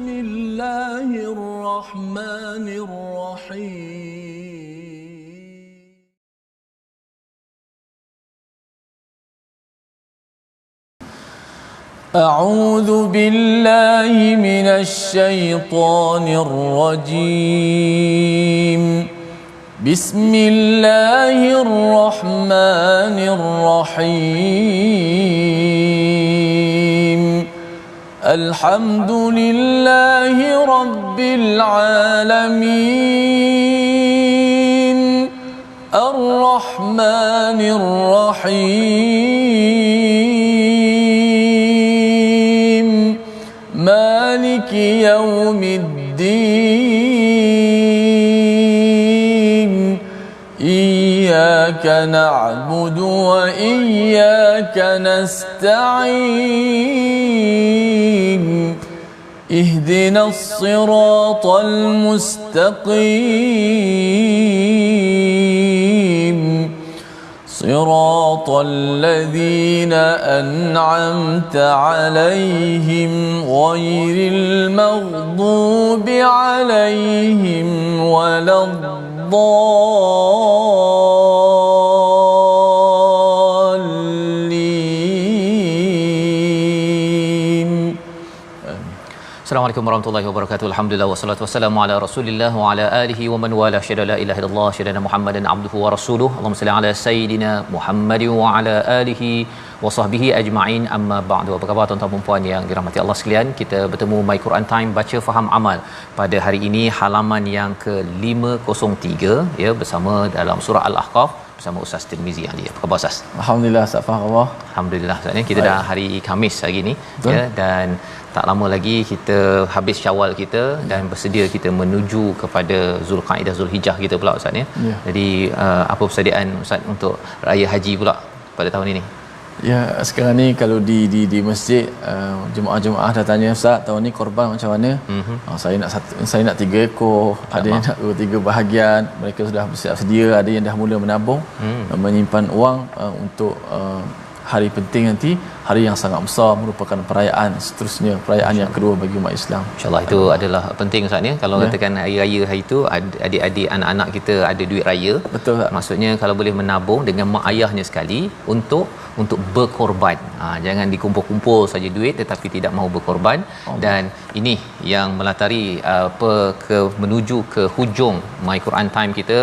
بسم الله الرحمن الرحيم. أعوذ بالله من الشيطان الرجيم. بسم الله الرحمن الرحيم. الحمد لله رب العالمين الرحمن الرحيم مالك يوم الدين إياك نعبد وإياك نستعين اهدنا الصراط المستقيم صراط الذين أنعمت عليهم غير المغضوب عليهم ولا الضالين. Assalamualaikum warahmatullahi wabarakatuh. Alhamdulillah wassalatu wassalamu ala Rasulillah wa ala alihi wa man wala. Syada la ilaha illallah, syada Muhammadan abduhu wa rasuluh. Allahumma salli ala sayidina Muhammad wa ala alihi wa sahbihi ajma'in. Amma ba'du. Apa khabar tuan-tuan dan puan yang dirahmati Allah sekalian? Kita bertemu My Quran Time baca faham amal pada hari ini, halaman yang ke-503 ya, bersama dalam surah Al-Ahqaf bersama Ustaz Tirmizi Ali. Apa khabar Ustaz? Alhamdulillah, Ustaz Fahawah. Alhamdulillah Ustaz ni kita dah hari Khamis hari ni ya, dan tak lama lagi kita habis Syawal kita dan bersedia kita menuju kepada Zulqaidah Zulhijjah kita pula Ustaz ya. Jadi apa persediaan Ustaz untuk raya haji pula pada tahun ini? Ya, sekarang ni kalau di masjid jemaah-jemaah dah tanya, Ustaz tahun ni korban macam mana? Saya nak 3 ekor, ada yang nak 3 bahagian. Mereka sudah bersiap sedia, ada yang dah mula menabung, menyimpan wang untuk hari penting nanti, hari yang sangat besar, merupakan perayaan seterusnya, perayaan yang kedua bagi umat Islam. InsyaAllah itu adalah penting Ustaz ya. Kalau katakan hari raya hari itu adik-adik anak-anak kita ada duit raya. Betul tak? Maksudnya kalau boleh menabung dengan mak ayahnya sekali untuk berkorban. Jangan dikumpul-kumpul saja duit tetapi tidak mahu berkorban. Dan ini yang melatari menuju ke hujung My Quran Time kita,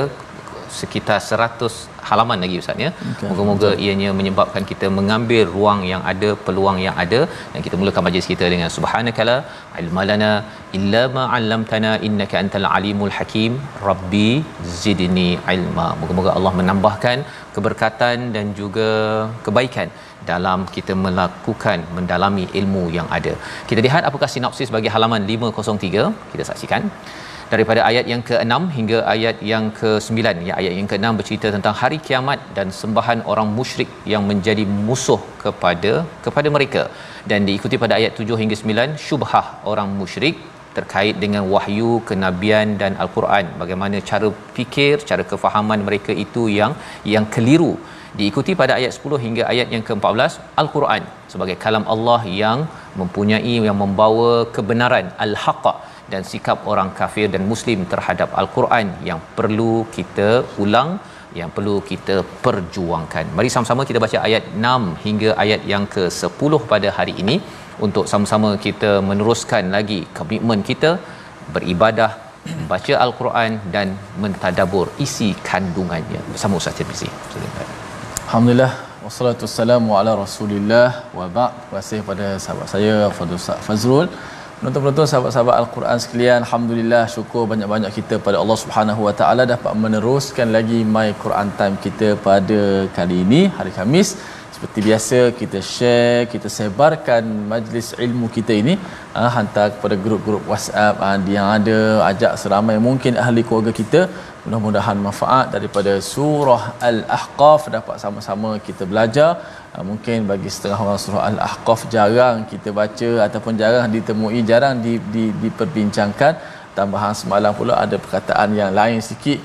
sekitar 100 halaman lagi Ustaz ya. Moga-moga ianya menyebabkan kita mengambil ruang yang ada, peluang yang ada, dan kita mulakan majlis kita dengan subhanakala ilmalana illa ma 'allamtana innaka antal alimul hakim rabbi zidni ilma. Moga-moga Allah menambahkan keberkatan dan juga kebaikan dalam kita melakukan mendalami ilmu yang ada. Kita lihat apakah sinopsis bagi halaman 503. Kita saksikan daripada ayat yang ke-6 hingga ayat yang ke-9. Ya, ayat yang ke-6 bercerita tentang hari kiamat dan sembahan orang musyrik yang menjadi musuh kepada mereka, dan diikuti pada ayat 7 hingga 9 syubhah orang musyrik terkait dengan wahyu, kenabian dan al-Quran. Bagaimana cara fikir, cara kefahaman mereka itu yang keliru. Diikuti pada ayat 10 hingga ayat yang ke-14 al-Quran sebagai kalam Allah yang membawa kebenaran, al-haqq, dan sikap orang kafir dan muslim terhadap al-Quran yang perlu kita ulang, yang perlu kita perjuangkan. Mari sama-sama kita baca ayat 6 hingga ayat yang ke-10 pada hari ini untuk sama-sama kita meneruskan lagi komitmen kita beribadah, baca al-Quran dan mentadabbur isi kandungannya bersama Ustaz Tirmizi. Alhamdulillah, wassalatu wassalamu ala Rasulillah wa ba'd. Terima kasih kepada sahabat saya Fadil Ustaz Fazrul. Penonton-penonton, sahabat-sahabat Al-Quran sekalian, alhamdulillah, syukur banyak-banyak kita pada Allah Subhanahu Wa Taala dapat meneruskan lagi My Quran Time kita pada kali ini, hari Khamis. Seperti biasa, kita share, kita sebarkan majlis ilmu kita ini, hantar kepada grup-grup WhatsApp yang ada, ajak seramai mungkin ahli keluarga kita. Mudah-mudahan manfaat daripada surah Al-Ahqaf dapat sama-sama kita belajar. Mungkin bagi setengah orang surah Al-Ahqaf jarang kita baca ataupun jarang ditemui, jarang diperbincangkan. tambahan semalam pula ada perkataan yang lain sikit,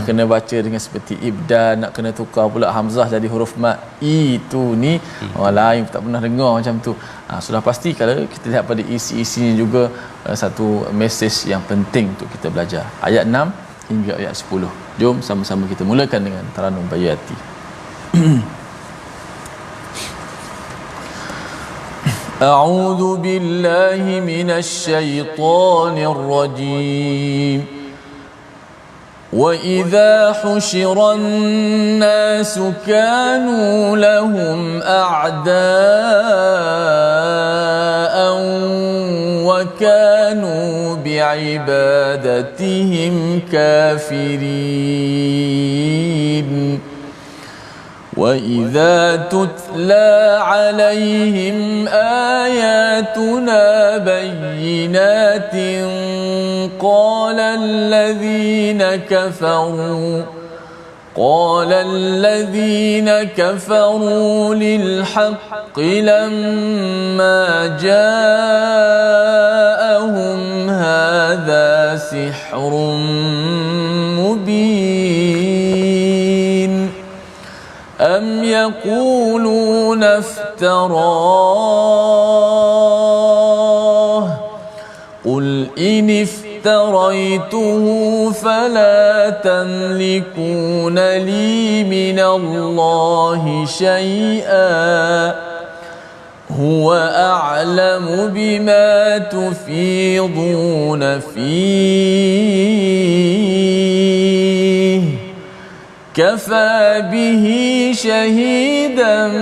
kena baca dengan seperti ibdal, nak kena tukar pula hamzah jadi huruf mat. Itu ni orang lain tak pernah dengar macam tu. Sudah pasti kalau kita lihat pada isi-isinya juga satu mesej yang penting untuk kita belajar. Ayat 6 hingga ayat 10. Jom sama-sama kita mulakan dengan Taranum Bayati. A'udzu billahi minasy syaithanir rajim. Wa idza husyiran nasu kanu lahum a'da'an wa kanu bi'ibadatihim kafirin. وَإِذَا تُتْلَى عَلَيْهِمْ آيَاتُنَا بَيِّنَاتٍ قَالَ الَّذِينَ كَفَرُوا لِلْحَقِّ لَمَّا جَاءَهُمْ هَذَا سِحْرٌ مُبِينٌ أَمْ يَقُولُونَ افْتَرَاهُ قُلْ إِنِ افْتَرَيْتُهُ فَلَا تَمْلِكُونَ لِي مِنَ اللَّهِ شَيْئًا هُوَ أَعْلَمُ بِمَا تُفِيضُونَ فِيهِ كَفَى بِهِ شَهِيدًا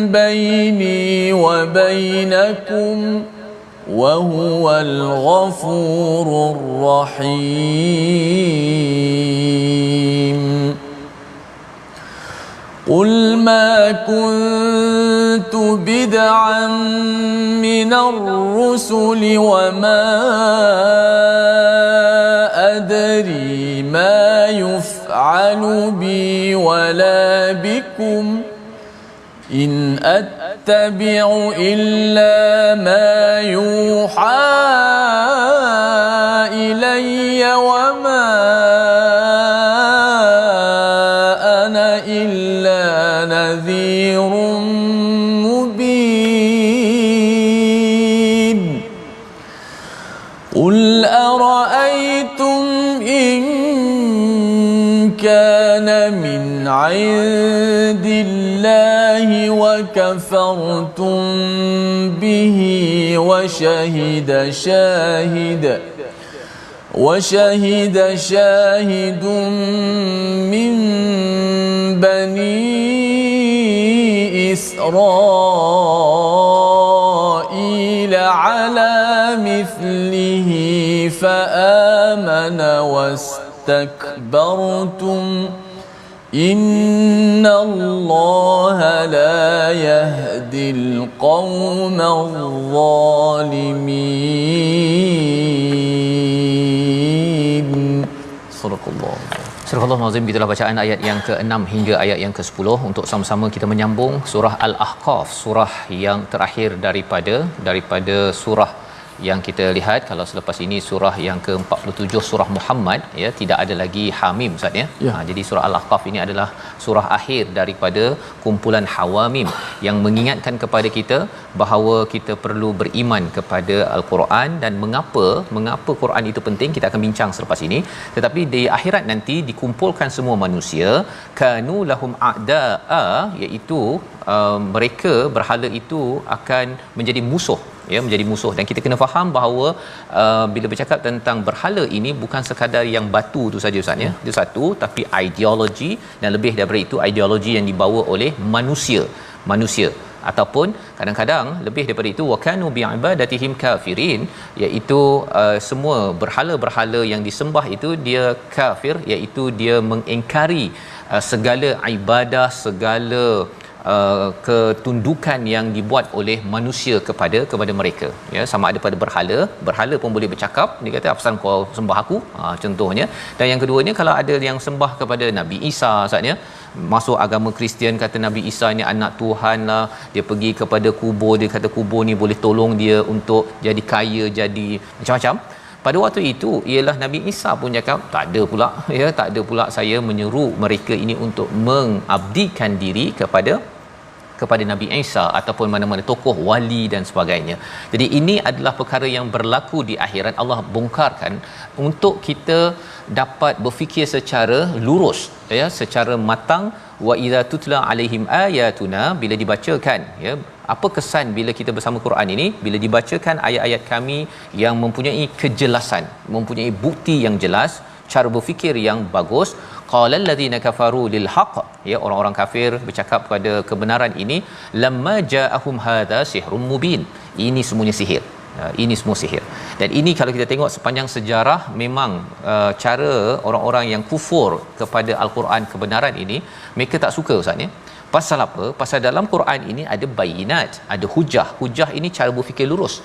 بَيْنِي وَبَيْنَكُمْ وَهُوَ الْغَفُورُ الرَّحِيمُ قُلْ مَا كُنْتُ بِدْعًا مِنَ الرُّسُلِ وَمَا أَدْرِي مَا يُفْعَلُ بِي وَلَا بِكُمْ إِنْ أَتَّبِعُ إِلَّا مَا يُوحَى إِلَيَّ وَمَا أَنَا إِلَّا نَذِيرٌ مُبِينٌ قُلْ أَرَأَيْتُمْ إِنْ كَانَ مِنْ عِنْدِ اللَّهِ وَكَفَرْتُمْ بِهِ وشهد شاهد من بني إسرائيل على مثله فآمن واستكبرتم إن الله لا يهدي القوم الظالمين. صدق الله. Surah Al-Azim, itulah bacaan ayat yang ke-6 hingga ayat yang ke-10 untuk sama-sama kita menyambung surah Al-Ahqaf, surah yang terakhir daripada surah yang kita lihat. Kalau selepas ini surah yang ke-47 surah Muhammad, ya, tidak ada lagi Hamim, Ustaz, ya. Jadi surah Al-Ahqaf ini adalah surah akhir daripada kumpulan Hawamim yang mengingatkan kepada kita bahawa kita perlu beriman kepada Al-Quran dan mengapa Quran itu penting, kita akan bincang selepas ini. Tetapi di akhirat nanti dikumpulkan semua manusia, kanu lahum a'da'a, iaitu mereka berhala itu akan menjadi musuh, ya, menjadi musuh. Dan kita kena faham bahawa bila bercakap tentang berhala ini bukan sekadar yang batu tu saja, Ustaz, ya. Itu satu, tapi ideologi, dan lebih daripada itu ideologi yang dibawa oleh manusia ataupun kadang-kadang lebih daripada itu wakanu bi'ibadatihim kafirin, iaitu semua berhala-berhala yang disembah itu dia kafir, iaitu dia mengingkari segala ibadah, segala ketundukan yang dibuat oleh manusia kepada mereka, ya. Sama ada pada berhala pun boleh bercakap, dia kata apa pasal kau sembah aku, contohnya. Dan yang keduanya, kalau ada yang sembah kepada Nabi Isa, saatnya masuk agama Kristian, kata Nabi Isa ni anak Tuhan lah, dia pergi kepada kubur, dia kata kubur ni boleh tolong dia untuk jadi kaya, jadi macam-macam. Pada waktu itu ialah Nabi Isa pun cakap tak ada pula ya, tak ada pula saya menyeru mereka ini untuk mengabdikan diri kepada Nabi Isa ataupun mana-mana tokoh wali dan sebagainya. Jadi ini adalah perkara yang berlaku di akhirat. Allah bongkarkan untuk kita dapat berfikir secara lurus ya, secara matang. Wa idza tutla alaihim ayatuna, bila dibacakan ya, apa kesan bila kita bersama Quran ini, bila dibacakan ayat-ayat kami yang mempunyai kejelasan, mempunyai bukti yang jelas, cara berfikir yang bagus. Qalal ladzina kafaru lil haqq, ya, orang-orang kafir bercakap kepada kebenaran ini, lamma ja'ahum hadza sihrun mubin, ini semuanya sihir. Ini semua sihir. Dan ini kalau kita tengok sepanjang sejarah, memang cara orang-orang yang kufur kepada al-Quran kebenaran ini, mereka tak suka ustaz ya. Pasal apa? Pasal dalam Quran ini ada bayinat, ada hujah. Hujah ini cara berfikir lurus.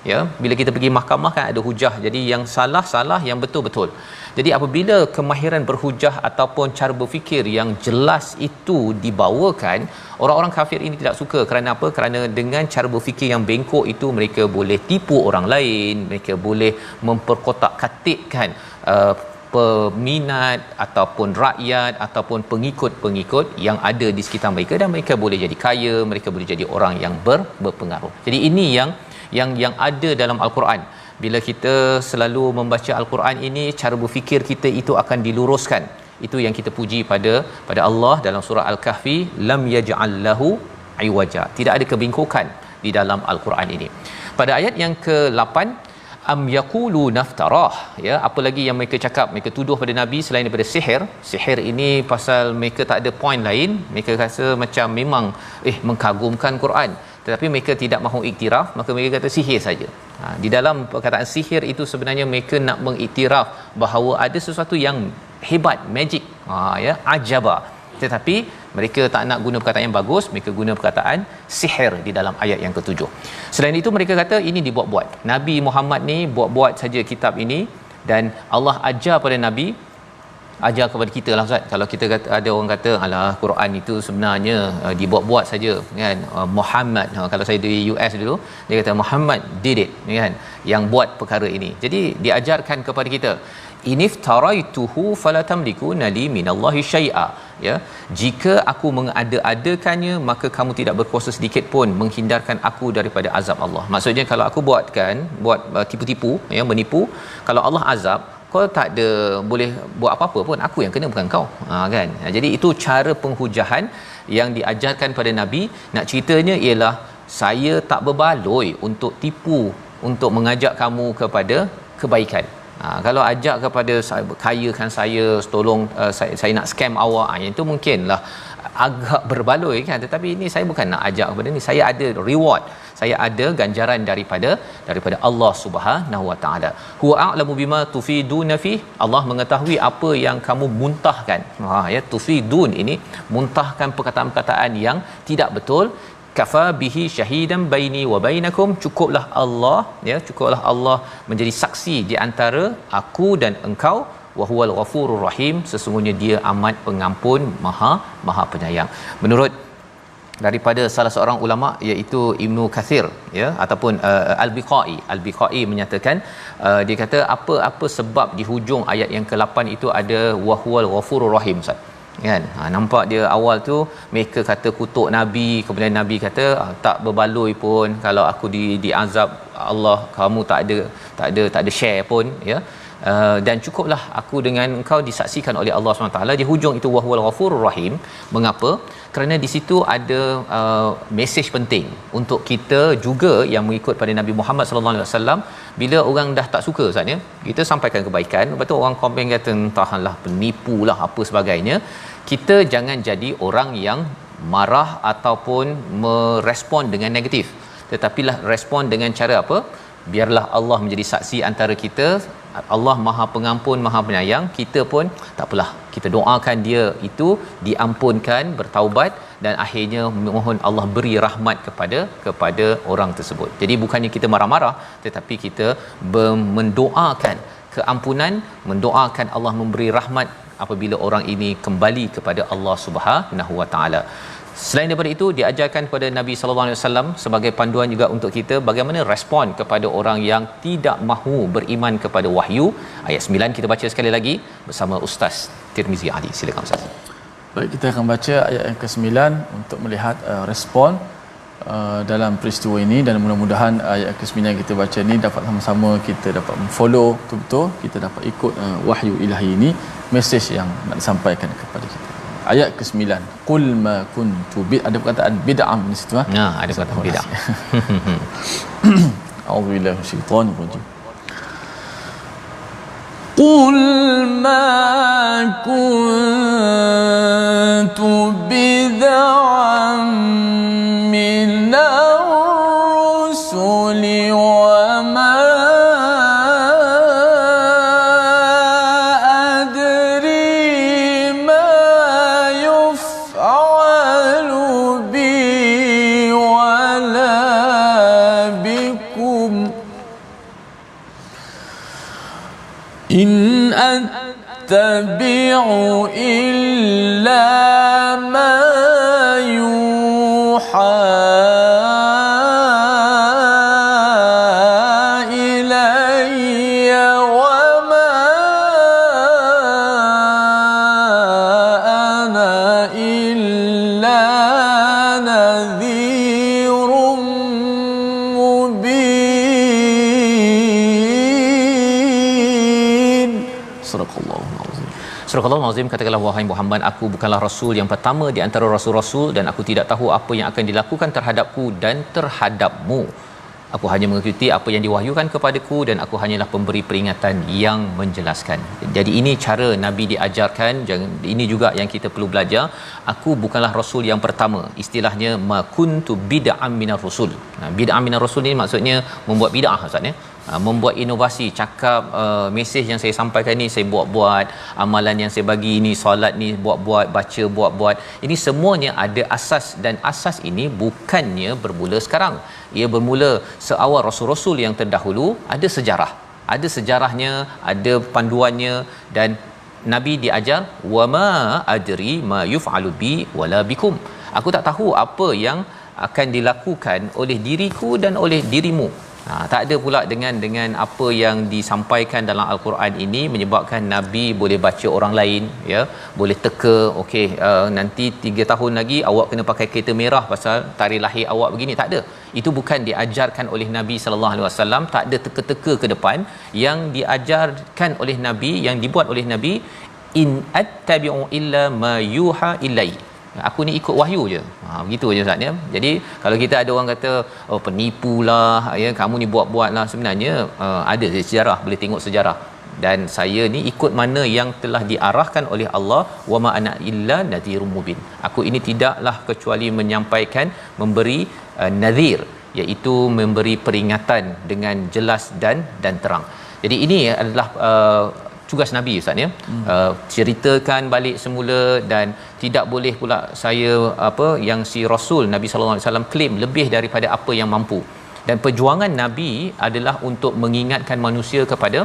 Ya, bila kita pergi mahkamah kan ada hujah. Jadi yang salah, yang betul. Jadi apabila kemahiran berhujah ataupun cara berfikir yang jelas itu dibawakan, orang-orang kafir ini tidak suka. Kerana apa? Kerana dengan cara berfikir yang bengkok itu, mereka boleh tipu orang lain, mereka boleh memperkotak-katikkan peminat ataupun rakyat ataupun pengikut-pengikut yang ada di sekitar mereka, dan mereka boleh jadi kaya, mereka boleh jadi orang yang berpengaruh. Jadi ini yang ada dalam al-Quran. Bila kita selalu membaca al-Quran ini, cara berfikir kita itu akan diluruskan. Itu yang kita puji pada Allah dalam surah Al-Kahfi, lam yaj'al lahu iwaja, tidak ada kebengkokan di dalam al-Quran ini. Pada ayat yang ke-8, am yaqulu naftarah, ya, apa lagi yang mereka cakap, mereka tuduh pada nabi selain daripada sihir ini, pasal mereka tak ada point lain, mereka rasa macam memang mengkagumkan Quran, tetapi mereka tidak mahu iktiraf, maka mereka kata sihir saja. Di dalam perkataan sihir itu sebenarnya mereka nak mengiktiraf bahawa ada sesuatu yang hebat, magic, ya, ajaba, tetapi mereka tak nak guna perkataan yang bagus, mereka guna perkataan sihir di dalam ayat yang ke-7. Selain itu mereka kata ini dibuat-buat. Nabi Muhammad ni buat-buat saja kitab ini, dan Allah ajar pada nabi, ajar kepada kita lah Ustaz. Kalau kita kata, ada orang kata alah Quran itu sebenarnya dibuat-buat saja kan, Muhammad, kalau saya di US dulu, dia kata Muhammad did it kan, yang buat perkara ini. Jadi diajarkan kepada kita, iniftaraituhu fala tamlikuna li minallahi syai'a, ya, jika aku mengada-adakannya, maka kamu tidak berkuasa sedikit pun menghindarkan aku daripada azab Allah. Maksudnya kalau aku buat tipu-tipu, ya, menipu, kalau Allah azab, kau tak ada boleh buat apa-apa pun, aku yang kena, bukan kau, kan. Jadi itu cara penghujahan yang diajarkan pada nabi. Nak ceritanya ialah saya tak berbaloi untuk tipu, untuk mengajak kamu kepada kebaikan. Kalau ajak kepada kayakan saya, tolong saya nak scam awak, yang itu mungkinlah agak berbaloi kan, tetapi ini saya bukan nak ajak kepada ni, saya ada reward, saya ada ganjaran daripada Allah Subhanahu Wa Taala. Huwa a'lamu bima tufiduna fi, Allah mengetahui apa yang kamu muntahkan. Ya, tufidun ini muntahkan perkataan-perkataan yang tidak betul. Kafa bihi syahidan baini wa bainakum, cukuplah Allah, ya, cukuplah Allah menjadi saksi di antara aku dan engkau. Wa huwal ghafurur rahim, sesungguhnya dia amat pengampun, maha penyayang. Menurut daripada salah seorang ulama iaitu Ibnu Kathir, ya, ataupun Al-Biqai menyatakan, dia kata apa sebab di hujung ayat yang ke-8 itu ada wa huwal ghafurur rahim Ustaz, kan. Nampak dia awal tu mereka kata kutuk nabi, kemudian nabi kata tak berbaloi pun kalau aku diazab Allah, kamu tak ada share pun, ya. Dan cukuplah aku dengan engkau disaksikan oleh Allah SWT. Di hujung itu wahwal ghafurur rahim. Mengapa? Kerana di situ ada mesej penting untuk kita juga yang mengikut pada Nabi Muhammad sallallahu alaihi wasallam. Bila orang dah tak suka Ustaz, ya, kita sampaikan kebaikan, lepas tu orang komen kata entahlah penipulah apa sebagainya. Kita jangan jadi orang yang marah ataupun merespon dengan negatif, tetapilah respon dengan cara apa? Biarlah Allah menjadi saksi antara kita. Allah Maha Pengampun, Maha Penyayang. Kita pun tak apalah, kita doakan dia itu diampunkan, bertaubat, dan akhirnya mohon Allah beri rahmat kepada orang tersebut. Jadi bukannya kita marah-marah, tetapi kita mendoakan keampunan, mendoakan Allah memberi rahmat apabila orang ini kembali kepada Allah Subhanahu Wa Taala. Selain daripada itu, diajarkan kepada Nabi sallallahu alaihi wasallam sebagai panduan juga untuk kita bagaimana respon kepada orang yang tidak mahu beriman kepada wahyu. Ayat 9 kita baca sekali lagi bersama Ustaz Tirmizi Ali. Silakan Ustaz. Baik, kita akan baca ayat yang ke-9 untuk melihat respon dalam peristiwa ini, dan mudah-mudahan ayat ke-9 yang kita baca ni dapat sama-sama kita dapat follow betul-betul, kita dapat ikut wahyu ilahi ini, mesej yang nak disampaikan kepada kita. Ayat ke-9, qul ma kuntu ada perkataan bid'ah di situ ada perkataan bid'ah. A'udzubillahi minasyaitanir rajim. قل ما كنت بدعا من الرسل وما أدري ما يفعل بي ولا بكم إن أتبع إلا ما يوحى إلي وما أنا إلا نذير مبين. Surah Al-Azim, katakanlah wahai Muhammad, aku bukanlah rasul yang pertama di antara rasul-rasul, dan aku tidak tahu apa yang akan dilakukan terhadapku dan terhadapmu. Aku hanya mengikuti apa yang diwahyukan kepadaku, dan aku hanyalah pemberi peringatan yang menjelaskan. Jadi ini cara Nabi diajarkan, ini juga yang kita perlu belajar. Aku bukanlah rasul yang pertama. Istilahnya ma kuntu bid'an minar rusul. Bid'an minar rusul ni maksudnya membuat bid'ah maksudnya. Membuat inovasi, cakap mesej yang saya sampaikan ni saya buat-buat, amalan yang saya bagi ni, solat ni buat-buat, baca buat-buat. Ini semuanya ada asas, dan asas ini bukannya bermula sekarang. Ia bermula seawal rasul-rasul yang terdahulu. Ada sejarah, ada sejarahnya, ada panduannya, dan Nabi diajar wama adri ma yuf'alu bi wala bikum. Aku tak tahu apa yang akan dilakukan oleh diriku dan oleh dirimu. Tak ada pula dengan apa yang disampaikan dalam al-Quran ini menyebabkan Nabi boleh baca orang lain, ya, boleh teka, okey, nanti 3 tahun lagi awak kena pakai kereta merah pasal tarikh lahir awak begini. Tak ada. Itu bukan diajarkan oleh Nabi sallallahu alaihi wasallam. Tak ada teka-teka ke depan. Yang diajarkan oleh Nabi, yang dibuat oleh Nabi, in attabi'u illa ma yuha ilai. Aku ni ikut wahyu je. Begitu je Ustaz ya. Jadi kalau kita ada orang kata penipulah, ya, kamu ni buat-buatlah, sebenarnya ada sejarah, boleh tengok sejarah. Dan saya ni ikut mana yang telah diarahkan oleh Allah, wa ma ana illa nadhirun mubin. Aku ini tidaklah kecuali menyampaikan, memberi nadhir, iaitu memberi peringatan dengan jelas dan terang. Jadi ini adalah tugas Nabi Ustaz ya. Ceritakan balik semula, dan tidak boleh pula saya yang si Rasul Nabi sallallahu alaihi wasallam claim lebih daripada apa yang mampu. Dan perjuangan Nabi adalah untuk mengingatkan manusia kepada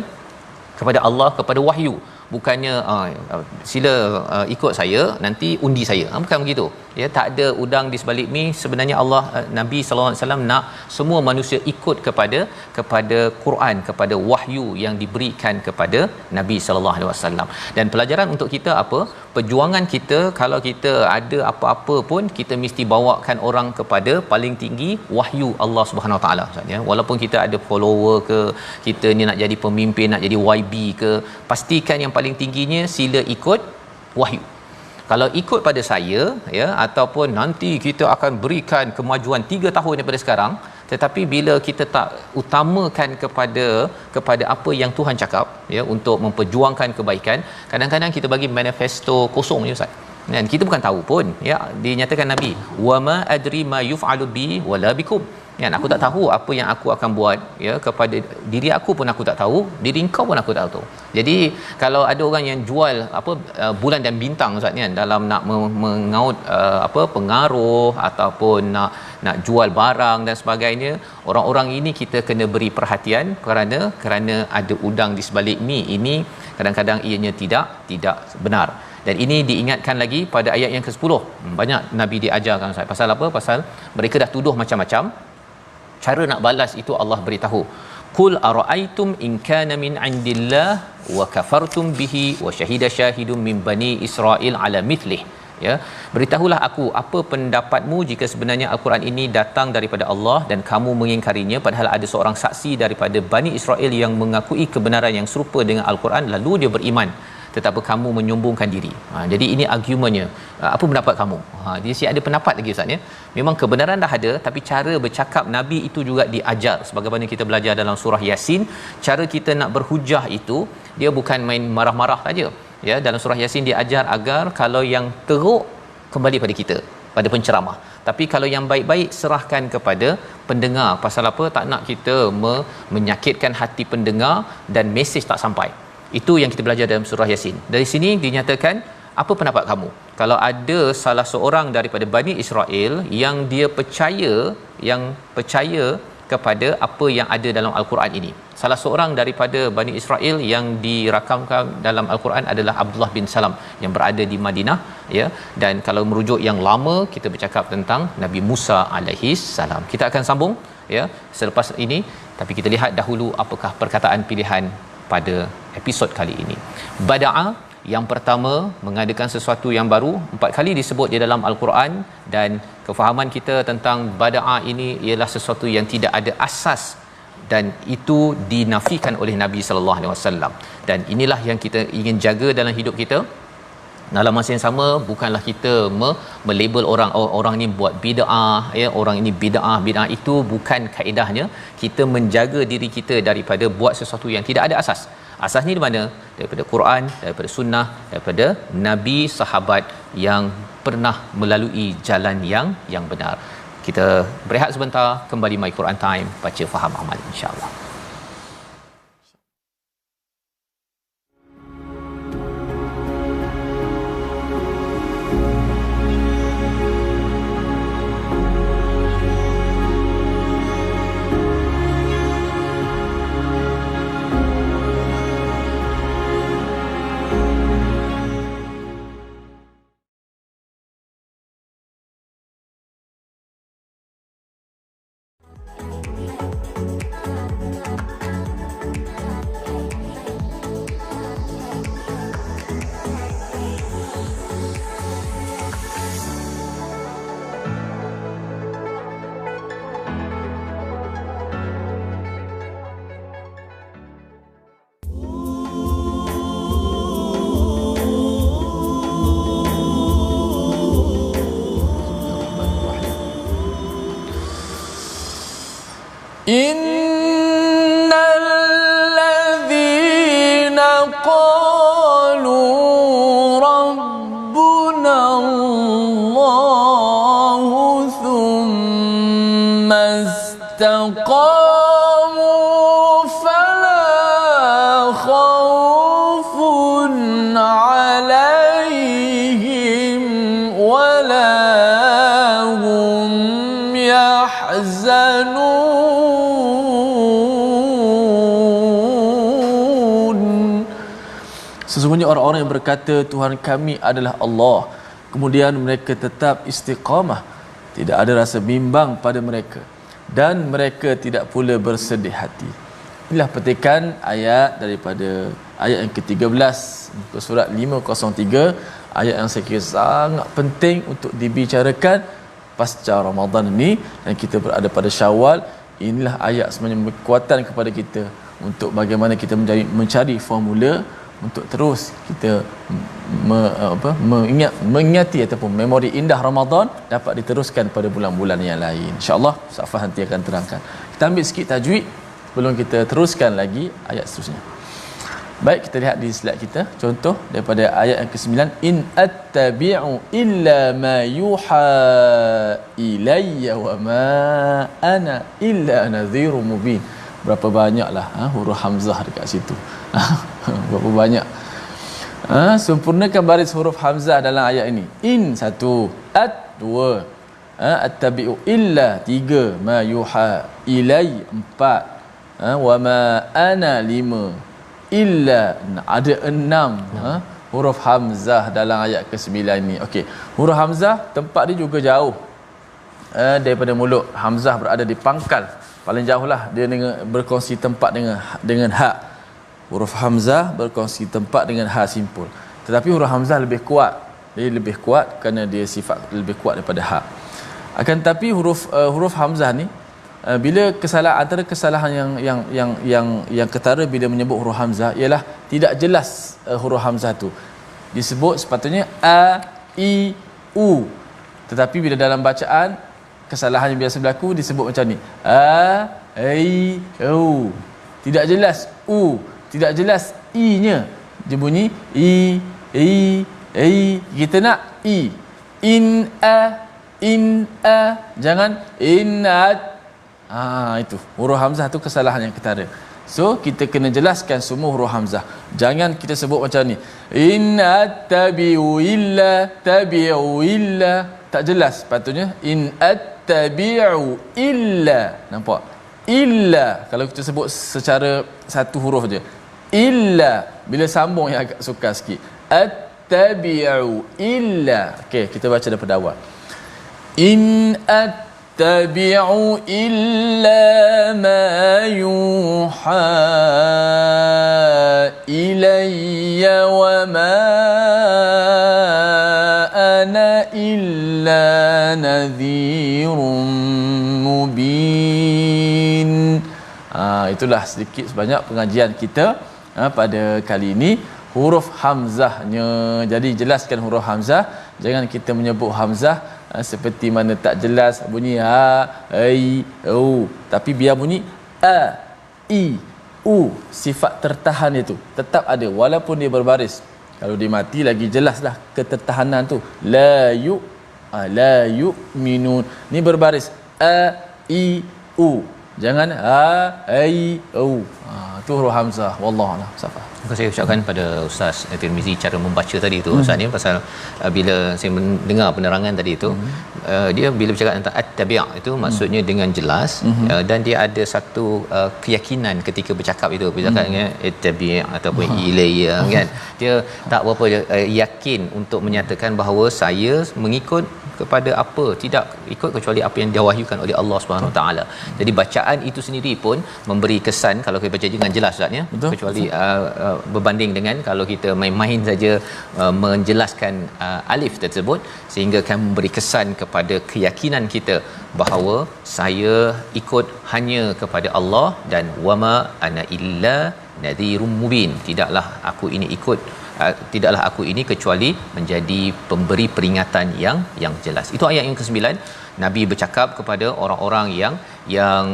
Allah, kepada wahyu. Bukannya sila ikut saya, nanti undi saya. Bukan begitu. Ya, tak ada udang di sebalik mi. Sebenarnya Allah, Nabi sallallahu alaihi wasallam nak semua manusia ikut kepada Quran, kepada wahyu yang diberikan kepada Nabi sallallahu alaihi wasallam. Dan pelajaran untuk kita apa? Perjuangan kita, kalau kita ada apa-apa pun, kita mesti bawakan orang kepada paling tinggi, wahyu Allah Subhanahu Wa Taala. Walaupun kita ada follower ke, kita ni nak jadi pemimpin, nak jadi YB ke, pastikan yang paling tingginya sila ikut wahyu. Kalau ikut pada saya, ya, ataupun nanti kita akan berikan kemajuan 3 tahun daripada sekarang, tetapi bila kita tak utamakan kepada apa yang Tuhan cakap, ya, untuk memperjuangkan kebaikan, kadang-kadang kita bagi manifesto kosong je Ustaz. Dan kita bukan tahu pun, ya, dinyatakan Nabi, wama adri ma yuf'alu bi wala bikum. Kan, aku tak tahu apa yang aku akan buat, ya, kepada diri aku pun aku tak tahu, diri engkau pun aku tak tahu. Jadi kalau ada orang yang jual bulan dan bintang Ustaz ni, dalam nak mengaut pengaruh ataupun nak jual barang dan sebagainya, orang-orang ini kita kena beri perhatian, kerana ada udang di sebalik mi. Ini kadang-kadang ianya tidak benar. Dan ini diingatkan lagi pada ayat yang ke-10. Banyak nabi diajarkan Ustaz. Pasal apa? Pasal mereka dah tuduh macam-macam. Cara nak balas itu Allah beritahu, qul araaitum in kana min indillah wa kafartum bihi wa syahida syahidun min bani Israil ala mithlih. Ya, beritahulah aku apa pendapatmu jika sebenarnya al-Quran ini datang daripada Allah dan kamu mengingkarinya, padahal ada seorang saksi daripada Bani Israel yang mengakui kebenaran yang serupa dengan al-Quran, lalu dia beriman, tetapi kamu menyombongkan diri. Jadi ini argumennya. Apa pendapat kamu? Dia si ada pendapat lagi Ustaz ya. Memang kebenaran dah ada, tapi cara bercakap Nabi itu juga diajar. Sebagaimana kita belajar dalam surah Yasin, cara kita nak berhujah itu dia bukan main marah-marah saja. Ya, dalam surah Yasin dia ajar agar kalau yang teruk kembali pada kita, pada penceramah. Tapi kalau yang baik-baik serahkan kepada pendengar. Pasal apa? Tak nak kita menyakitkan hati pendengar dan mesej tak sampai. Itu yang kita belajar dalam surah Yasin. Dari sini dinyatakan, apa pendapat kamu? Kalau ada salah seorang daripada Bani Israel yang dia percaya kepada apa yang ada dalam Al-Quran ini. Salah seorang daripada Bani Israel yang dirakamkan dalam Al-Quran adalah Abdullah bin Salam yang berada di Madinah, ya. Dan kalau merujuk yang lama, kita bercakap tentang Nabi Musa alaihi salam. Kita akan sambung ya selepas ini, tapi kita lihat dahulu apakah perkataan pilihan pada episod kali ini. Bada'a, yang pertama, mengadakan sesuatu yang baru. 4 kali disebut di dalam Al-Quran, dan kefahaman kita tentang bada'a ini ialah sesuatu yang tidak ada asas, dan itu dinafikan oleh Nabi sallallahu alaihi wasallam. Dan inilah yang kita ingin jaga dalam hidup kita. Dalam masa yang sama, bukanlah kita melabel orang, oh orang ni buat bid'ah ya, orang ini bid'ah itu bukan kaedahnya. Kita menjaga diri kita daripada buat sesuatu yang tidak ada asas. Asas ni di mana? Daripada Quran, daripada sunnah, daripada nabi, sahabat yang pernah melalui jalan yang benar. Kita berehat sebentar, kembali My Quran Time, baca faham amal insya-Allah. إن الذين قالوا ربنا الله ثم استقاموا فلا خوف عليهم ولا هم يحزنون. Sesungguhnya orang-orang yang berkata Tuhan kami adalah Allah, kemudian mereka tetap istiqamah, tidak ada rasa bimbang pada mereka dan mereka tidak pula bersedih hati. Inilah petikan ayat daripada ayat yang ke-13 surat 503, ayat yang saya kira sangat penting untuk dibicarakan pasca Ramadan ini, dan kita berada pada Syawal. Inilah ayat sebenarnya kekuatan kepada kita untuk bagaimana kita mencari formula untuk terus kita mengingati ataupun memori indah Ramadan dapat diteruskan pada bulan-bulan yang lain. InsyaAllah Safah nanti akan terangkan. Kita ambil sikit tajwid sebelum kita teruskan lagi ayat seterusnya. Baik, kita lihat di slide kita contoh daripada ayat yang ke-9, in attabi'u illa ma yuha ilayya wa ma ana illa nadhirun mubin. Berapa banyaklah huruf hamzah dekat situ. Berapa banyak. Sempurnakan baris huruf hamzah dalam ayat ini. In 1, at 2, attabi'u illa 3, ma yuha ilay 4, wa ma ana 5, illa. Ada 6 huruf hamzah dalam ayat ke-9 ni. Okey, huruf hamzah tempat dia juga jauh daripada mulut. Hamzah berada di pangkal paling jauhlah, dia berkongsi tempat dengan ha. Huruf hamzah berkongsi tempat dengan ha simpul. Tetapi huruf hamzah lebih kuat. Dia lebih kuat kerana dia sifat lebih kuat daripada ha. Akan tetapi huruf hamzah ni bila antara kesalahan yang ketara bila menyebut huruf hamzah ialah tidak jelas huruf hamzah tu. Disebut sepatutnya a, i, u. Tetapi bila dalam bacaan kesalahan yang biasa berlaku disebut macam ni. A, i, u. Tidak jelas u, tidak jelas i-nya. Dia bunyi i, i. Kita nak i. In a. Jangan in-at. Itu huruf hamzah tu kesalahan yang ketara. So kita kena jelaskan semua huruf hamzah. Jangan kita sebut macam ni. In attabi'u illa. Tak jelas. Patutnya in attabi'u illa. Nampak? Illa. Kalau kita sebut secara satu huruf je. Illa. Bila sambung yang agak sukar sikit. Attabi'u illa. Okey, kita baca daripada awal. In attabi'u illa ma yuha ilayya wa ma ana illa nadhirun mubin. Itulah sedikit sebanyak pengajian kita pada kali ini. Huruf hamzahnya. Jadi jelaskan huruf hamzah. Jangan kita menyebut hamzah seperti mana tak jelas bunyi ha, ai, u. Tapi biar bunyi a, i, u. Sifat tertahan itu tetap ada walaupun dia berbaris. Kalau dia mati lagi jelaslah ketertahanan tu. La yu'minun. Ni berbaris a, i, u. Jangan ha, ai, u. Tu huruf hamzah. Wallahu a'lam. Safa. Terima kasih ucapkan pada Ustaz Tirmizi cara membaca tadi tu Ustaz ni, pasal bila saya mendengar penerangan tadi tu dia bila bercakap tentang at-tabi' itu maksudnya dengan jelas dan dia ada satu keyakinan ketika bercakap itu bercakap dengan at-tabi' ataupun ilayya kan, dia tak berapa yakin untuk menyatakan bahawa saya mengikut kepada apa, tidak ikut kecuali apa yang diwahyukan oleh Allah Subhanahu Wa Taala. Jadi bacaan itu sendiri pun memberi kesan kalau kita baca dengan jelas Ustaz ya, kecuali berbanding dengan kalau kita main-main saja menjelaskan alif tersebut, sehingga akan memberi kesan kepada keyakinan kita bahawa saya ikut hanya kepada Allah dan wama ana illa nadhirum mubin, tidaklah aku ini kecuali menjadi pemberi peringatan yang jelas. Itu ayat yang ke-9. Nabi bercakap kepada orang-orang yang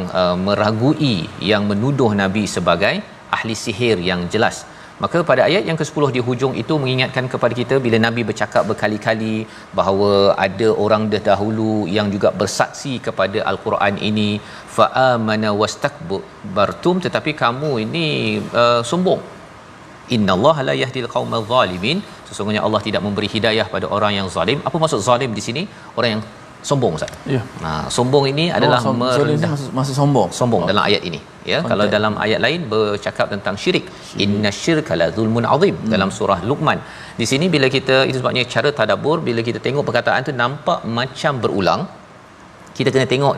meragui, yang menuduh Nabi sebagai ahli sihir yang jelas. Maka pada ayat yang ke-10 di hujung itu mengingatkan kepada kita bila Nabi bercakap berkali-kali bahawa ada orang dahulu yang juga bersaksi kepada al-Quran ini, fa amana wastakbartum, tetapi kamu ini sombong. Innallaha la yahdil qaumal zalimin, sesungguhnya Allah tidak memberi hidayah pada orang yang zalim. Apa maksud zalim di sini? Orang yang sombong Ustaz. Ya. Sombong ini adalah merendah, maksud sombong dalam ayat ini ya. Kalau dalam ayat lain bercakap tentang syirik. Innasyirka la zulmun azim dalam surah Luqman. Di sini bila kita, itu sebabnya cara tadabbur, bila kita tengok perkataan tu nampak macam berulang, kita kena tengok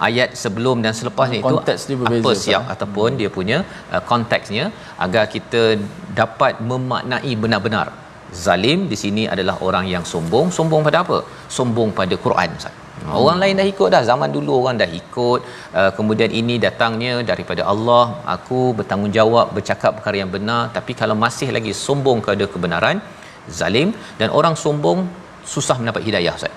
ayat sebelum dan selepasnya itu apa siap ataupun dia punya konteksnya, agar kita dapat memaknai benar-benar. Zalim di sini adalah orang yang sombong. Sombong pada apa? Sombong pada Quran Ustaz. Orang lain dah ikut dah, zaman dulu orang dah ikut, kemudian ini datangnya daripada Allah, aku bertanggungjawab bercakap perkara yang benar, tapi kalau masih lagi sombong kepada kebenaran, zalim. Dan orang sombong susah mendapat hidayah Ustaz.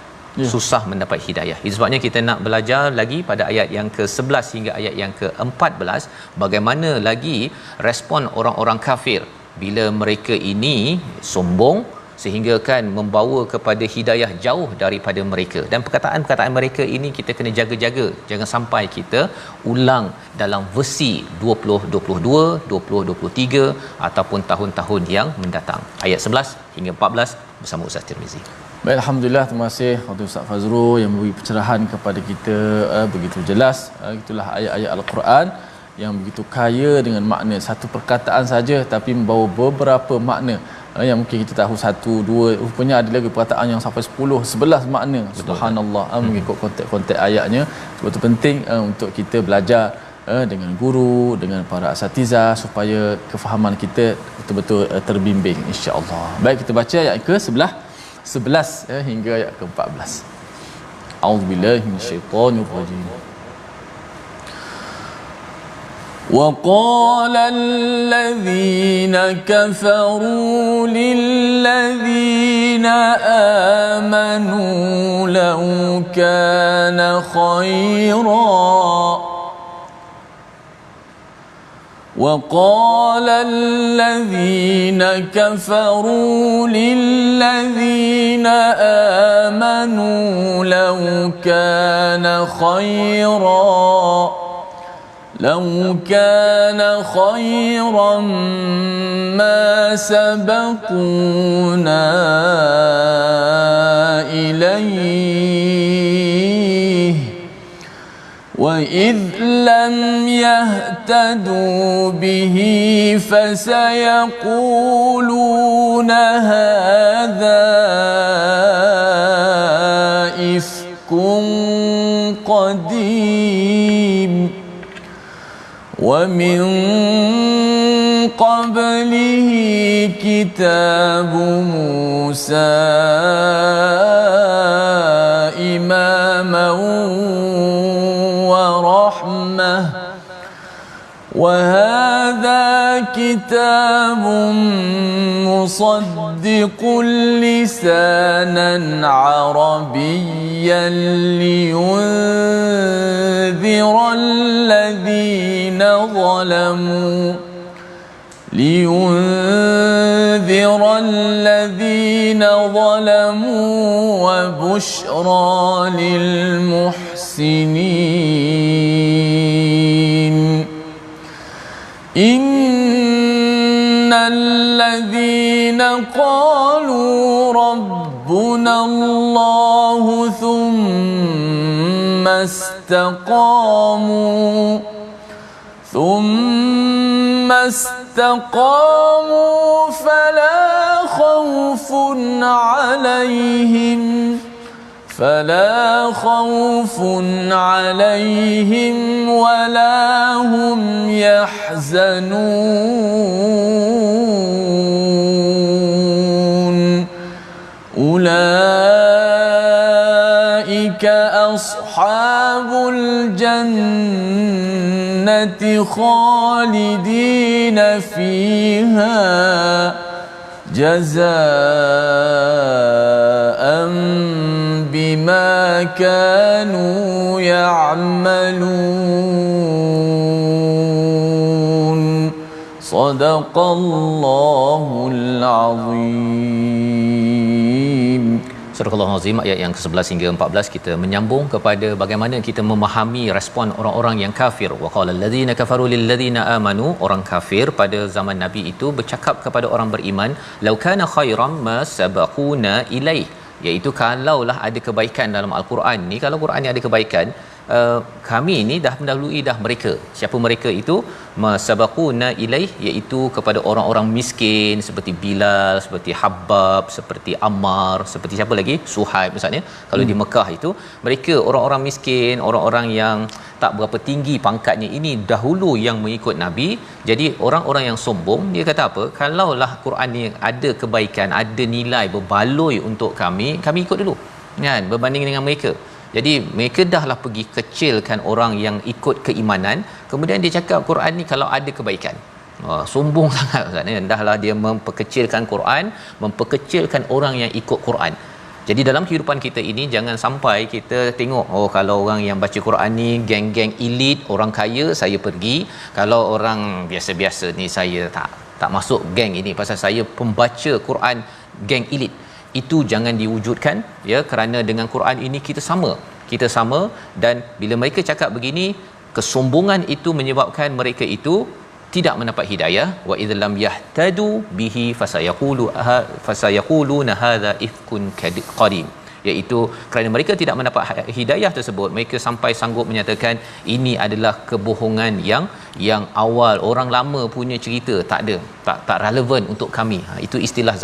Susah mendapat hidayah. Itu sebabnya kita nak belajar lagi pada ayat yang ke-11 hingga ayat yang ke-14 bagaimana lagi respon orang-orang kafir bila mereka ini sombong sehingga kan membawa kepada hidayah jauh daripada mereka. Dan perkataan-perkataan mereka ini kita kena jaga-jaga, jangan sampai kita ulang dalam versi 2022, 2023 ataupun tahun-tahun yang mendatang. Ayat 11 hingga 14 bersama Ustaz Tirmizi. Baik, alhamdulillah, terima kasih kepada Ustaz Fazrul yang memberi pencerahan kepada kita begitu jelas. Itulah ayat-ayat al-Quran yang begitu kaya dengan makna. Satu perkataan saja tapi membawa beberapa makna. Yang mungkin kita tahu satu, dua, rupanya ada lagi perkataan yang sampai 10, 11 makna. Subhanallah. Mengikut konteks-konteks ayatnya. Sebab itu penting untuk kita belajar dengan guru, dengan para asatizah, supaya kefahaman kita betul-betul terbimbing, insya-Allah. Baik, kita baca ayat ke-11 hingga ayat ke-14. A'udzubillahi minasyaitonirrajim. وقال الذين كفروا للذين آمنوا لو كان خيرا وقال الذين كفروا للذين آمنوا لو كان خيرا ما سبقونا إليه وإذ لم يهتدوا به فسيقولون هذا إفك قديم ومن قبله كتاب موسى إماما ورحمة وهذا كتاب مصدق لسانا عربيا لينذر الذين ظلموا وبشرى للمحسنين إن الذين قالوا ربنا الله ثم استقاموا فلا خوف عليهم ولا هم يحزنون أولئك أصحاب الجنة خالدين فيها جزاء بما كانوا يعملون صدق الله العظيم. Surah Al-Azim ayat yang ke-11 hingga 14 kita menyambung kepada bagaimana kita memahami respon orang-orang yang kafir. Wa qala allazina kafaru lil ladzina amanu, orang kafir pada zaman Nabi itu bercakap kepada orang beriman, law kana khairan ma sabaquna ilaih, iaitu kalaulah ada kebaikan dalam al-Quran ni, kalau Quran ni ada kebaikan, kami ni dah mendahului dah mereka. Siapa mereka itu? Masabaquna ilaih, iaitu kepada orang-orang miskin seperti Bilal, seperti Habbab, seperti Ammar, seperti siapa lagi? Suhaib misalnya. Kalau di Mekah itu mereka orang-orang miskin, orang-orang yang tak berapa tinggi pangkatnya, ini dahulu yang mengikut Nabi. Jadi orang-orang yang sombong, dia kata apa? Kalaulah Quran ni ada kebaikan, ada nilai berbaloi untuk kami ikut dulu. Kan? Berbanding dengan mereka. Jadi mereka dahlah pergi kecilkan orang yang ikut keimanan, kemudian dia cakap Quran ni kalau ada kebaikan. Sombong sangat Ustaz ni. Dahlah dia memperkecilkan Quran, memperkecilkan orang yang ikut Quran. Jadi dalam kehidupan kita ini jangan sampai kita tengok kalau orang yang baca Quran ni geng-geng elit, orang kaya, saya pergi. Kalau orang biasa-biasa ni saya tak masuk geng ini pasal saya pembaca Quran geng elit. Itu jangan diwujudkan ya, kerana dengan Quran ini kita sama, dan bila mereka cakap begini, kesombongan itu menyebabkan mereka itu tidak mendapat hidayah. Wa idh lam yahtadu bihi fasayaquluna hadza ifkun qadim. iaitu kerana mereka tidak mendapat hidayah tersebut, mereka sampai sanggup menyatakan ini adalah kebohongan yang awal, orang lama punya cerita, tak relevan untuk kami. Itu istilah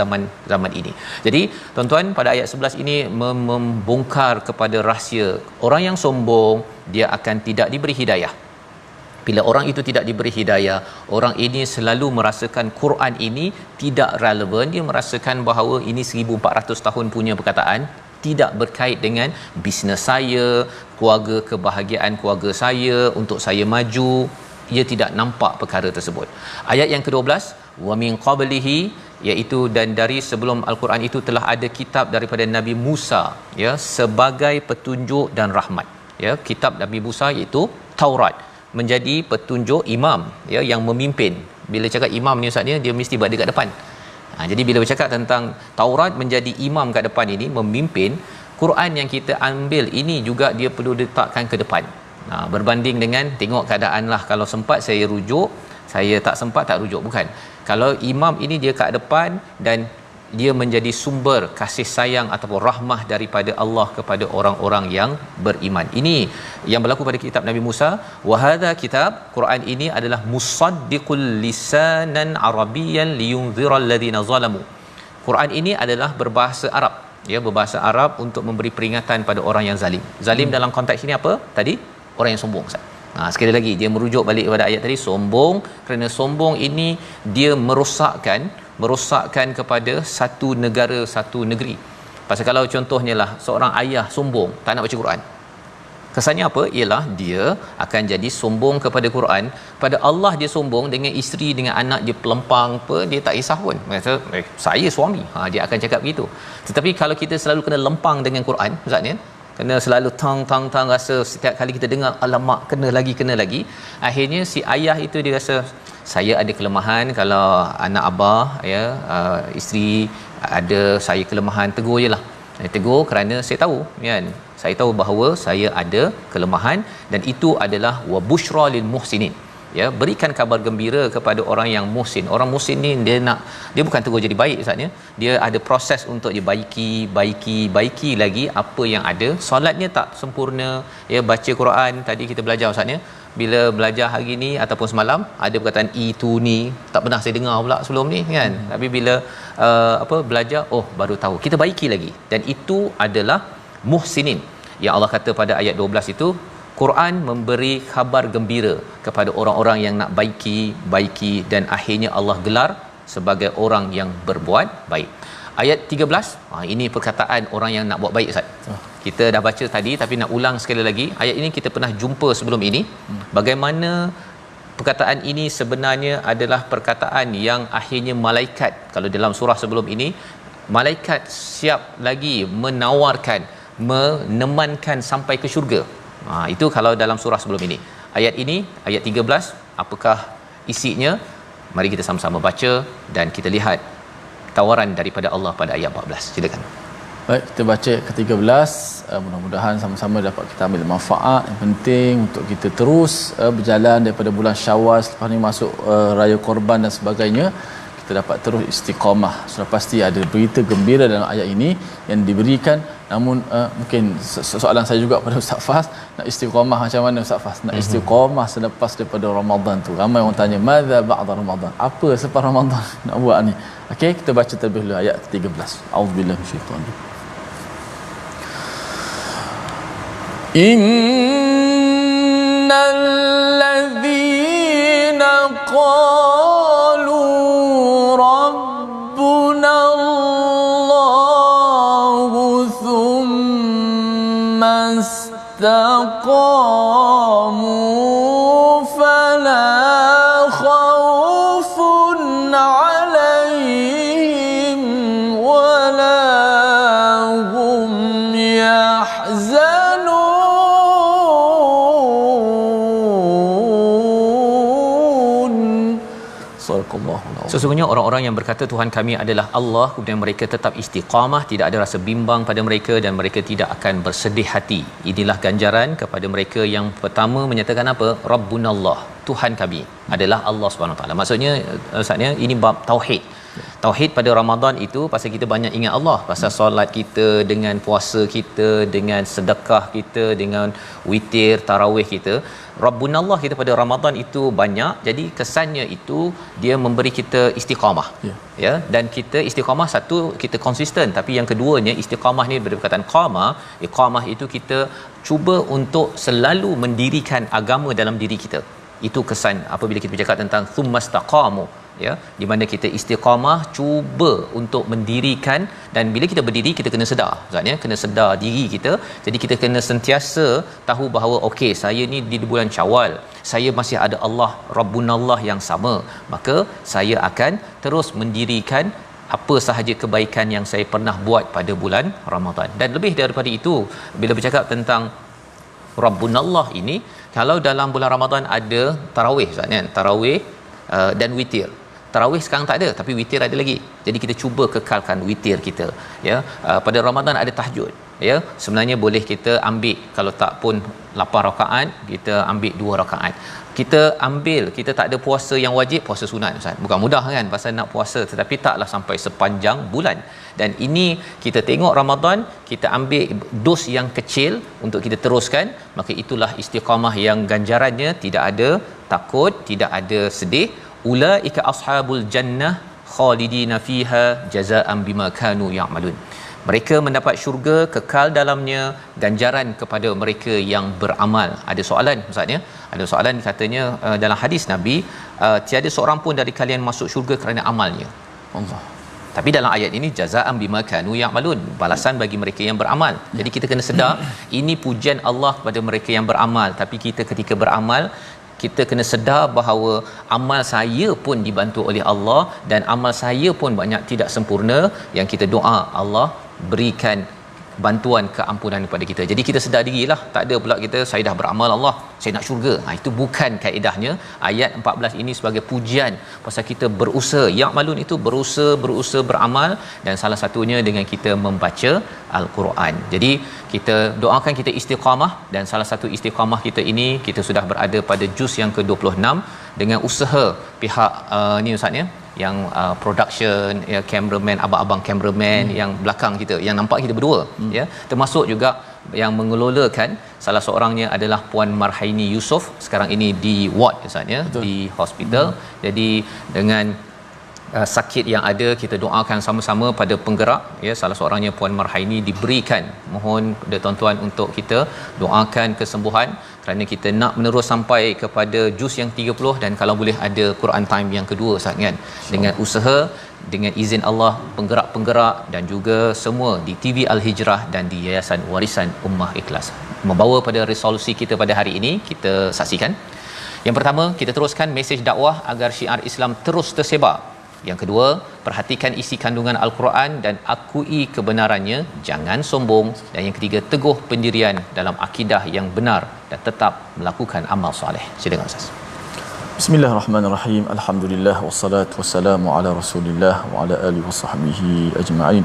zaman ini. Jadi tuan-tuan, pada ayat 11 ini membongkar kepada rahsia orang yang sombong dia akan tidak diberi hidayah. Bila orang itu tidak diberi hidayah, orang ini selalu merasakan Quran ini tidak relevan. Dia merasakan bahawa ini 1400 tahun punya perkataan, tidak berkait dengan bisnes saya, keluarga, kebahagiaan keluarga saya, untuk saya maju. Ia tidak nampak perkara tersebut. Ayat yang ke-12, wa min qablihi, iaitu dan dari sebelum al-Quran itu telah ada kitab daripada Nabi Musa, ya, sebagai petunjuk dan rahmat. Ya, kitab Nabi Musa iaitu Taurat menjadi petunjuk, imam, ya, yang memimpin. Bila cakap imam ni ustaz ni, dia mesti berada kat depan. Jadi bila bercakap tentang Taurat menjadi imam kat depan ini, memimpin, Quran yang kita ambil ini juga dia perlu letakkan ke depan. Berbanding dengan tengok keadaan lah, kalau sempat saya rujuk, saya tak sempat tak rujuk, bukan. Kalau imam ini dia kat depan dan dia menjadi sumber kasih sayang ataupun rahmah daripada Allah kepada orang-orang yang beriman. Ini yang berlaku pada kitab Nabi Musa. Wa hadha kitab, Quran ini adalah musaddiqul lisanan arabiyyan liyunziral ladina zalamu. Quran ini adalah berbahasa Arab, ya, berbahasa Arab untuk memberi peringatan pada orang yang zalim. Zalim dalam konteks ini apa? Tadi orang yang sombong, Ustaz. Sekali lagi dia merujuk balik kepada ayat tadi, sombong, kerana sombong ini dia merosakkan kepada satu negara, satu negeri. Pasal kalau contohnya lah seorang ayah sombong tak nak baca Quran, kesannya apa? Ialah dia akan jadi sombong kepada Quran. Pada Allah dia sombong, dengan isteri, dengan anak dia pelempang apa, dia tak kisah pun. Kata saya suami, dia akan cakap begitu. Tetapi kalau kita selalu kena lempang dengan Quran, Ustaz ni, kena selalu tang rasa setiap kali kita dengar alamak kena lagi, akhirnya si ayah itu dia rasa saya ada kelemahan. Kalau anak abah, ya, isteri ada saya kelemahan, tegur jelah. Tegur kerana saya tahu, kan, saya tahu bahawa saya ada kelemahan, dan itu adalah wa busyra lil muhsinin, ya, berikan kabar gembira kepada orang yang muhsin. Orang muhsin ni dia bukan tegur jadi baik, Ustaz, ya. Dia ada proses untuk dia baiki lagi apa yang ada. Solatnya tak sempurna, ya, baca Quran tadi kita belajar, Ustaz, ya. Bila belajar hari ni ataupun semalam ada perkataan itu ni tak pernah saya dengar pula sebelum ni, kan. Tapi bila belajar, baru tahu. Kita baiki lagi, dan itu adalah muhsinin yang Allah kata pada ayat 12 itu. Quran memberi khabar gembira kepada orang-orang yang nak baiki, dan akhirnya Allah gelar sebagai orang yang berbuat baik. Ayat 13, ini perkataan orang yang nak buat baik, Ustaz. Kita dah baca tadi tapi nak ulang sekali lagi. Ayat ini kita pernah jumpa sebelum ini. Bagaimana perkataan ini sebenarnya adalah perkataan yang akhirnya malaikat, kalau dalam surah sebelum ini, malaikat siap lagi menawarkan, menemankan sampai ke syurga. Itu kalau dalam surah sebelum ini. Ayat ini, ayat 13, apakah isinya? Mari kita sama-sama baca dan kita lihat tawaran daripada Allah pada ayat 14. Silakan. Baik, kita baca ke-13. Mudah-mudahan sama-sama dapat kita ambil manfaat. Yang penting untuk kita terus berjalan daripada bulan Syawal, selepas ni masuk Raya Korban dan sebagainya, kita dapat terus istiqamah. Sudah pasti ada berita gembira dalam ayat ini yang diberikan. Namun mungkin soalan saya juga pada Ustaz Fas, nak istiqamah macam mana, Ustaz Fas? Nak istiqamah selepas daripada Ramadan tu. Ramai orang tanya, madza ba'da Ramadan? Apa selepas Ramadan nak buat ni? Okey, kita baca terlebih dahulu ayat 13. A'udzubillahi minasyaitanir rajim. Innal ladzina qalu rabbuna Allahu thumma istaqamu fala khawfun 'alaihim wala hum yahzanun. Sesungguhnya orang-orang yang berkata Tuhan kami adalah Allah, kemudian mereka tetap istiqamah, tidak ada rasa bimbang pada mereka dan mereka tidak akan bersedih hati. Inilah ganjaran kepada mereka yang pertama menyatakan apa? Rabbunallah, Tuhan kami adalah Allah Subhanahu Wa Taala. Maksudnya, Ustaznya, ini bab tauhid. Tauhid pada Ramadan itu pasal kita banyak ingat Allah, pasal solat kita, dengan puasa kita, dengan sedekah kita, dengan witir, tarawih kita. Rabbunallah kita pada Ramadan itu banyak. Jadi kesannya itu dia memberi kita istiqamah. Ya, dan kita istiqamah, satu kita konsisten, tapi yang keduanya istiqamah ni berkaitan qama. Iqamah itu kita cuba untuk selalu mendirikan agama dalam diri kita. Itu kesan apabila kita bercakap tentang thummastaqamu, ya, di mana kita istiqamah cuba untuk mendirikan. Dan bila kita berdiri kita kena sedar, maksudnya kena sedar diri kita. Jadi kita kena sentiasa tahu bahawa okey, saya ni di bulan Syawal, saya masih ada Allah Rabbunallah yang sama, maka saya akan terus mendirikan apa sahaja kebaikan yang saya pernah buat pada bulan Ramadan. Dan lebih daripada itu, bila bercakap tentang Rabbunallah ini, kalau dalam bulan Ramadan ada tarawih, maksudnya tarawih dan witir. Tarawih sekarang tak ada, tapi witir ada lagi. Jadi kita cuba kekalkan witir kita, ya. Pada Ramadan ada tahajud, ya. Sebenarnya boleh kita ambil, kalau tak pun 8 rakaat, kita ambil 2 rakaat. Kita ambil, kita tak ada puasa yang wajib, puasa sunat, Ustaz. Bukan mudah kan pasal nak puasa, tetapi taklah sampai sepanjang bulan. Dan ini kita tengok Ramadan, kita ambil dos yang kecil untuk kita teruskan, maka itulah istiqamah yang ganjarannya tidak ada takut, tidak ada sedih. Ulaika ashabul jannah khalidina fiha jazaa'an bima kanu ya'malun. Mereka mendapat syurga, kekal dalamnya, ganjaran kepada mereka yang beramal. Ada soalan, maksudnya ada soalan, katanya dalam hadis Nabi, tiada seorang pun dari kalian masuk syurga kerana amalnya. Allah. Tapi dalam ayat ini jazaa'an bima kanu ya'malun, balasan bagi mereka yang beramal. Jadi kita kena sedar ini pujian Allah kepada mereka yang beramal. Tapi kita ketika beramal, kita kena sedar bahawa amal saya pun dibantu oleh Allah, dan amal saya pun banyak tidak sempurna. Yang kita doa, Allah berikan bantuan keampunan kepada kita. Jadi kita sedar dirilah, tak ada pula kita saya dah beramal Allah, saya nak syurga. Itu bukan kaedahnya. Ayat 14 ini sebagai pujian pasal kita berusaha. Ya'malun itu berusaha beramal, dan salah satunya dengan kita membaca Al-Quran. Jadi kita doakan kita istiqamah, dan salah satu istiqamah kita ini kita sudah berada pada juz yang ke-26 dengan usaha pihak ni Ustaz ya, yang production, ya, cameraman, abang-abang cameraman yang belakang kita, yang nampak kita berdua, ya, termasuk juga yang mengelolakan, salah seorangnya adalah Puan Marhaini Yusof, sekarang ini di ward Ustaz ya, di hospital. Jadi dengan sakit yang ada, kita doakan sama-sama pada penggerak, ya, salah seorangnya Puan Marhaini diberikan, mohon kepada tuan-tuan untuk kita doakan kesembuhan, kerana kita nak menerus sampai kepada juz yang 30, dan kalau boleh ada Quran time yang kedua Ustaz kan, dengan usaha, dengan izin Allah, penggerak-penggerak dan juga semua di TV Al-Hijrah dan di Yayasan Warisan Ummah Ikhlas membawa pada resolusi kita pada hari ini. Kita saksikan. Yang pertama, kita teruskan mesej dakwah agar syiar Islam terus tersebar. Yang kedua, perhatikan isi kandungan Al-Quran dan akui kebenarannya, jangan sombong. Dan yang ketiga, teguh pendirian dalam akidah yang benar dan tetap melakukan amal soleh. Silakan Ustaz. Bismillahirrahmanirrahim. Alhamdulillah wassalatu wassalamu ala Rasulillah wa ala alihi wasahbihi ajma'in.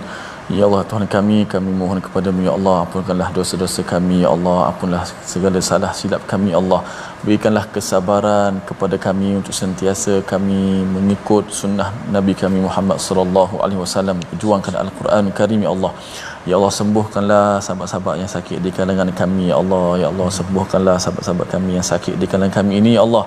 Ya Allah, Tuhan kami mohon kepada-Mu ya Allah, ampunkanlah dosa-dosa kami ya Allah, ampunlah segala salah silap kami ya Allah. Berikanlah kesabaran kepada kami untuk sentiasa kami mengikut sunnah Nabi kami Muhammad sallallahu alaihi wasallam, perjuangkan Al-Quran Karim ya Allah. Ya Allah, sembuhkanlah sahabat-sahabat yang sakit di kalangan kami ya Allah. Ya Allah, sembuhkanlah sahabat-sahabat kami yang sakit di kalangan kami ini ya Allah.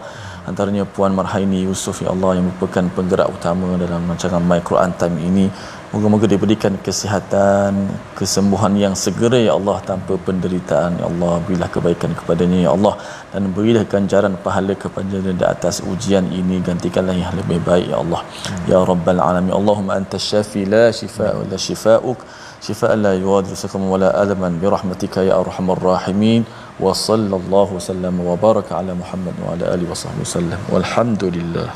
Antaranya Puan Marhaini Yusof ya Allah, yang merupakan penggerak utama dalam rancangan My Quran Time ini. Moga-moga diberikan kesihatan, kesembuhan yang segera ya Allah, tanpa penderitaan ya Allah. Berilah kebaikan kepadanya ya Allah, dan berilah ganjaran pahala kepadanya di atas ujian ini. Gantikanlah yang lebih baik ya Allah. Ya Rabbal Alamin. Allahumma anta syafi la shifaa illa shifaa'uk, shifaan la yughadiru saqaman wala alaman, birahmatika ya arhamar rahimin. Wa sallallahu wasallam wa baraka ala Muhammad wa ala alihi wasahbihi wasallam. Walhamdulillah.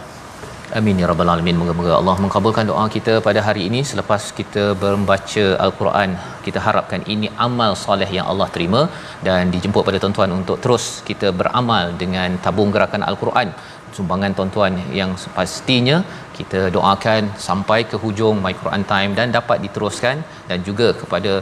Amin ya rabbal alamin. Moga-moga Allah mengabulkan doa kita pada hari ini selepas kita membaca Al-Quran. Kita harapkan ini amal soleh yang Allah terima, dan dijemput pada tuan-tuan untuk terus kita beramal dengan tabung gerakan Al-Quran. Sumbangan tuan-tuan yang pastinya kita doakan sampai ke hujung My Quran Time dan dapat diteruskan, dan juga kepada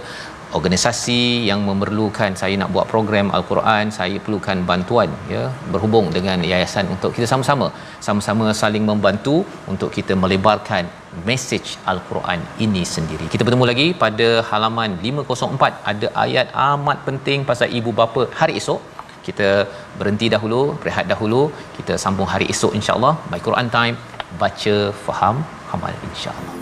organisasi yang memerlukan saya nak buat program Al-Quran, saya perlukan bantuan, ya, berhubung dengan yayasan untuk kita sama-sama saling membantu untuk kita melebarkan mesej Al-Quran ini sendiri. Kita bertemu lagi pada halaman 504, ada ayat amat penting pasal ibu bapa hari esok. Kita berhenti dahulu, berehat dahulu, kita sambung hari esok insya-Allah. My Quran Time, baca, faham, amal insya-Allah.